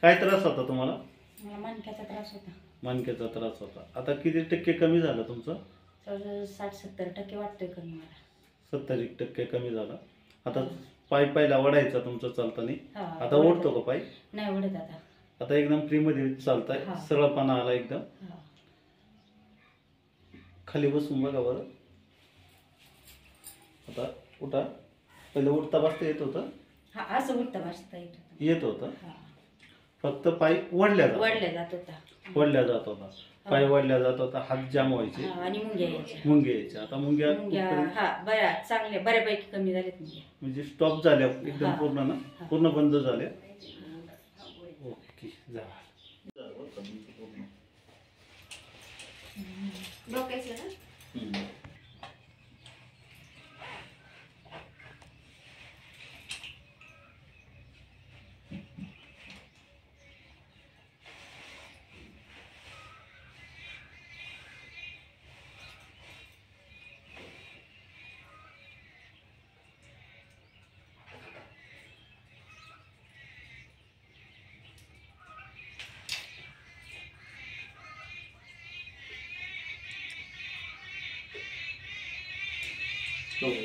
काय त्रास होता तुम्हाला? मला मणक्याचा त्रास होता. मणक्याचा त्रास होता. आता किती टक्के कमी झालं तुमचं? तर 60-70% वाटतंय कमी मला. 70% कमी झालं. आता पाय पहिला वडायचा तुमचं चालताना, हा, आता ओढतो का पाय? नाही ओढत आता. आता एकदम फ्रीमध्ये चालताय, हा. सरळपणा आला एकदम. हा. खाली बसून बघा बरं. आता उठा. पहिले उठता बसता येत होतं? हा, असं उठता बसता येत होतं. हा. फक्त पाय वडल्या जात होता. वडल्या जात होता. पाय वडल्या जात होता, हात जाम व्हायचे आणि मुंग्या यायच्या. मुंग्या यायच्या. आता मुंग्या बऱ्यापैकी कमी झाल्यात मुंग्या. म्हणजे स्टॉप झाल्या एकदम पूर्ण ना? पूर्ण बंद झाल्या. ओके, डोक्याचं ना?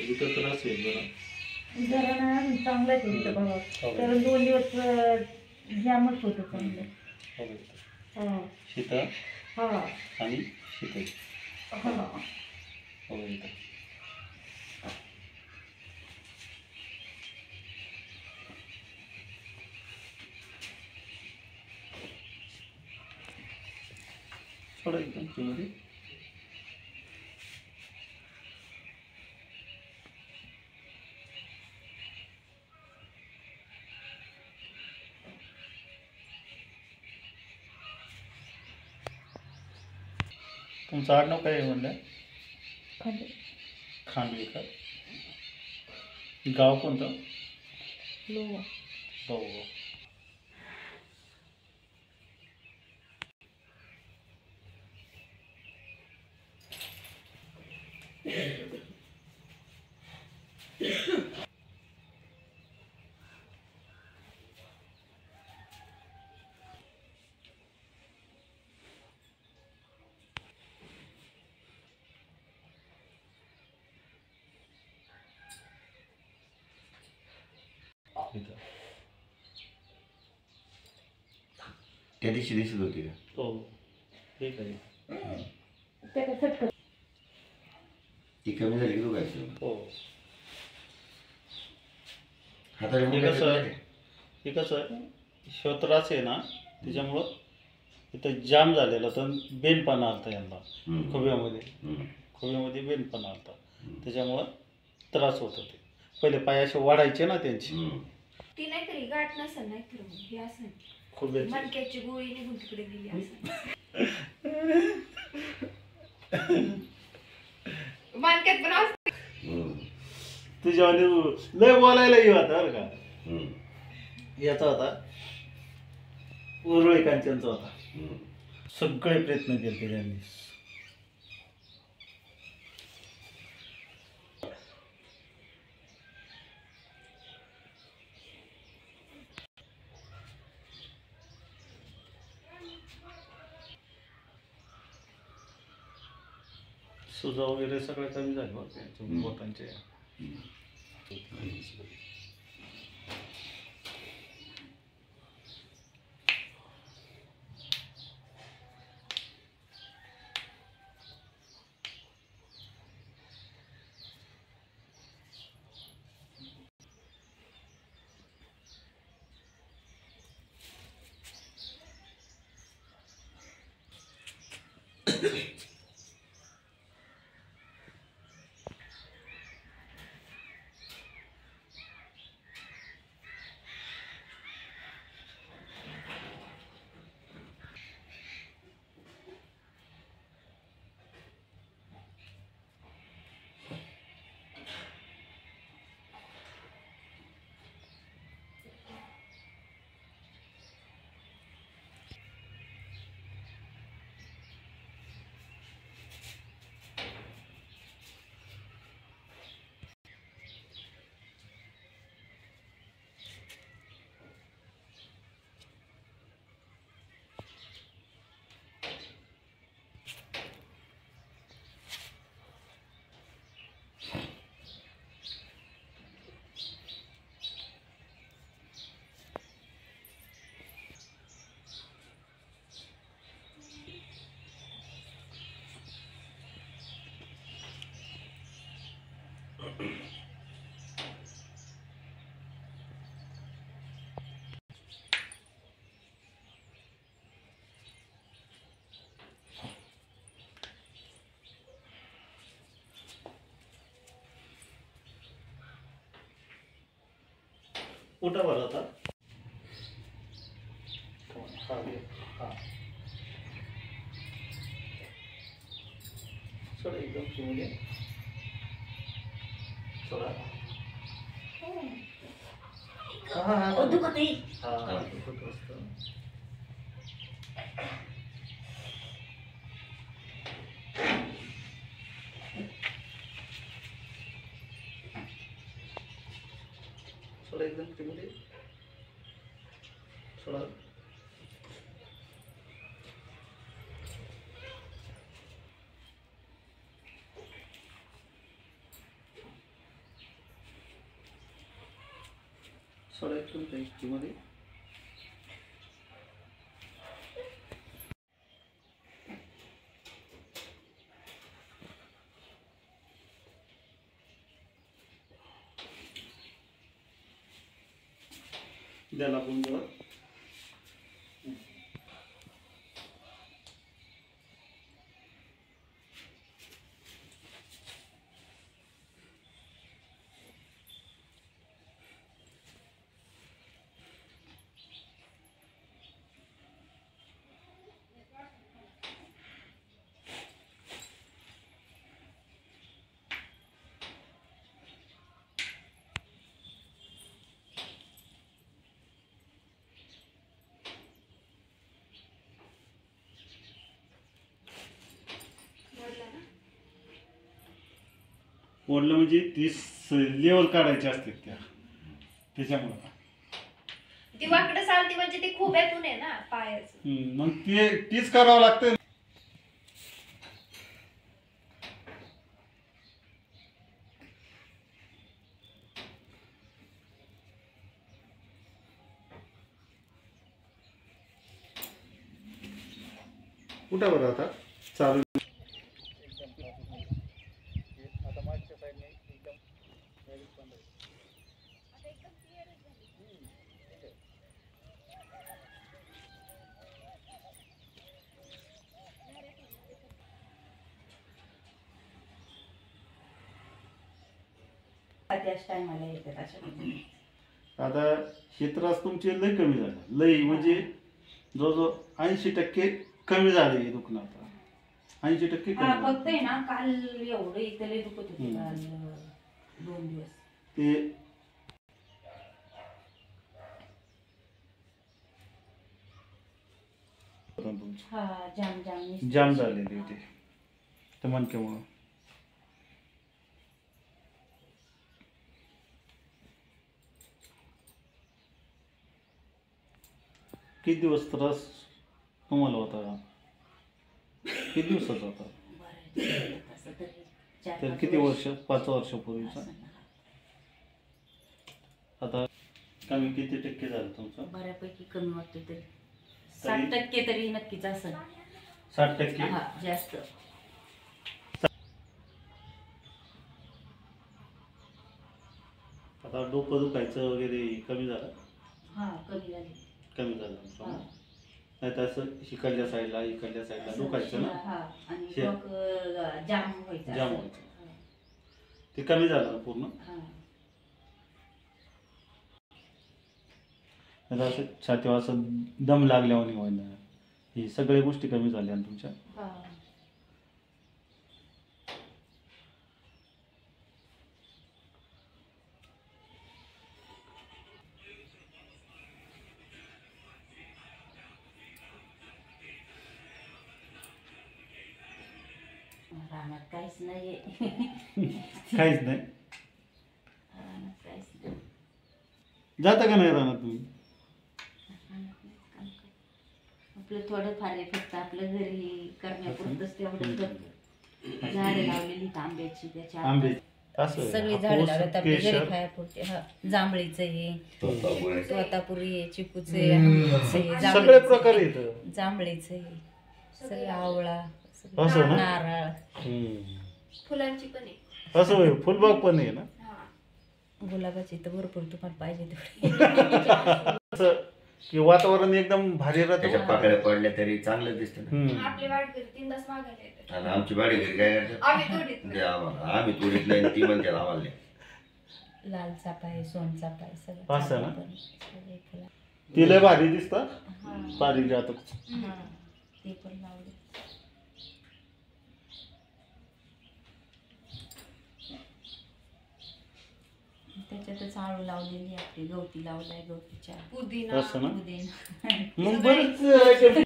इथं त्रास आहे जरा. जरा ना चांगलाच आहे इथं बाबा. कारण 2 दिवस जामच होतं चांगलं. शीतळ हा आणि शीतळ. इथं थोडं एकदम मध्ये. तुमचं आडनाव काय आहे म्हणलं? खांडवेकर. गाव कोणतं? लोवा. हो. त्या दिवशी दिसत होती का? हो, ठीक आहे. ती कमी झाली की तू काय? हो. हाताला हे कसं आहे, शिव त्रास आहे ना, त्याच्यामुळं इथं जाम झालेला तर बेनपणा आलता यांना खोब्यामध्ये बेनपणा आलता. त्याच्यामुळं त्रास होत होते. पहिले पाय असे वाढायचे ना त्यांची. ती नाहीतरी गाठ नसेल, नाहीतर हे असं खोब्याची मणक्याची गोळी निघून तिकडे गेली असं. मणक्यात पण असते. तुझ्यामध्ये लय बोलायला येऊ आता बरं का. याचा होता उरळी कांचनचा होता. सगळे प्रयत्न केले त्यांनी. सुजा वगैरे सगळं कमी झालं बोटांचे. उठा बरं आता. हा, ये. हा. सोडा एकदम फ्रीमध्ये. सोडा. हा दुखत आहे. दुखत असतं. सोडा एकदम फ्रीमध्ये. सोडा. सोडा एकदम फ्रीमध्ये. द्यायला आपण जरा मोडला ना? मोडलं म्हणजे ती लेवल काढायची असते त्याच्यामुळं. ती वाकडं चालती म्हणजे ती खुब्यातून आहे ना पायाचं. मग तीच करावं लागतं. उठा बरं आता. चालू. आता मागच्या साईडने एकदम त्याच टायमाला येतात अशा. आता हे त्रास तुमचे लय कमी झाले. लय म्हणजे जवळजवळ 80% कमी झाले हे दुखणं आता. 80% हा कमी फक्त आहे ना काल एवढं इथं लय दुखत होते काल 2 दिवस. ते हा जाम जाम झालेले होते ते मणक्यामुळं. किती दिवस त्रास तुम्हाला होता? किती दिवसाचा होता? तर किती वर्ष? 5 वर्षापूर्वीचा. आता कमी किती टक्के झालं तुमचं? बऱ्यापैकी कमी वाटतं तरी 60% तरी नक्कीच असेल. 60%? हा जास्त. आता डोकं दुखायचं वगैरे कमी झालं? हा कमी झाली. कमी झालं हा. नाही तर असं इकडल्या साईडला दुखायचं ना. हा आणि शे- डोकं जाम व्हायचं. जाम असं. व्हायचं. ते कमी झालं ना पूर्ण? हा. नाही तर असं छातीवर असं दम लागल्यावानी व्हायला. ही सगळ्या गोष्टी कमी झाल्या ना तुमच्या? हा. रानात काहीच नाहीये. काहीच नाही. रानात काहीच नाही. जाता का नाही राहणार तुम्ही? आपलं थोडं फार आहे फक्त आपलं घरी करण्यापुरतच तेवढं करतो. झाडे लावलेली आंब्याची त्याच्या आंबे असं सगळी झाडे लावल्यात आपल्या केशर. घरी खायापुरते. हा जांभळीचं आहे, स्वतःपुढे. तोतापुरी आहे, चिकूचं आहे, आंब्याचं आहे, सगळे प्रकार येतं. जांभळीचं आहे, सगळे आवळा, असं ना? नारळ, फुलांची पण आहे. असं होय, फुलबाग पण आहे ना. हा. गुलाबाची तर भरपूर तुम्हाला पाहिजे तेवढी. असं की वातावरण एकदम भारी त्याच्या राहतं. पाकळ्या पडल्या तरी चांगलं दिसतं ना. आपली वाट घरी 3 तास मागायला येतात. आणि आमची बाडी घरी काय करतात आम्ही तोडीत ते आम्हाला आम्ही तोडीत नाही ती म्हणतात आम्हाला नाही. लाल चाफा आहे, सोनचाफा आहे, सगळं असं ना? सगळे फुलं. ती लय भारी दिसतात हा पारिजातक. हा ते पण लावले. त्याच्यातच आळू लावलेली आहे, आपली गवती लावलाय, गवतीच्या पुदिना असं ना? पुदिना. मग बरंच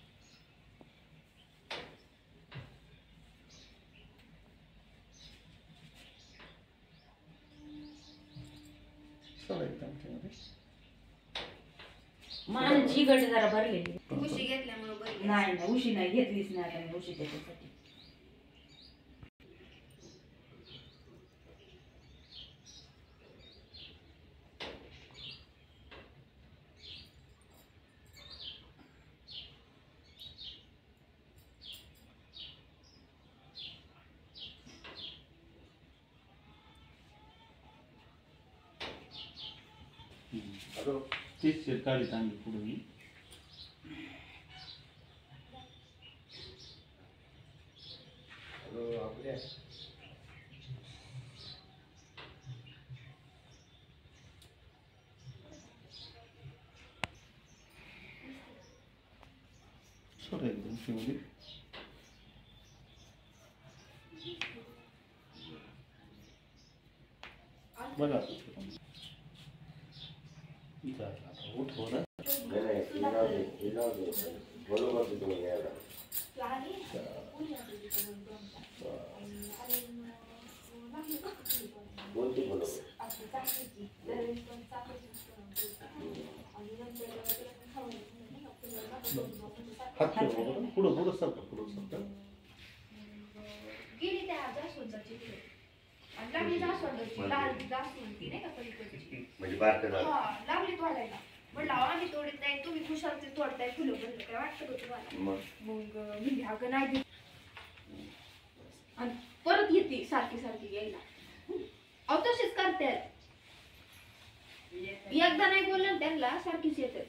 मानाची गट जरा भरलेली. उशी घेतल्यामुळे बरी नाही नाही उशी नाही घेतलीच नाही आता मी उशी त्याच्यासाठी. तीच काढी चांगली पुढे सोड एकदम शिवली. बघा उठ हो ना. हात पुढं पुढं सरका पुढं सरका. गेली त्या जास्वंदाची फुलं. आणि लागली जास्वंदाची लाल जास्वंदी नाही का पलीकडची. म्हणजे बारकं झालं. हा लागली तोडायला. म्हणलं आम्ही तोडत नाही, तुम्ही खुशाल ते तोडताय फुलं. म्हणलं काय वाटतं का तुम्हाला? मग मी अगं नाही दिली. आणि परत येते सारखी सारखी यायला. अहो तशीच करतात. एकदा नाही बोललं ना त्यांना सारखीच येतात.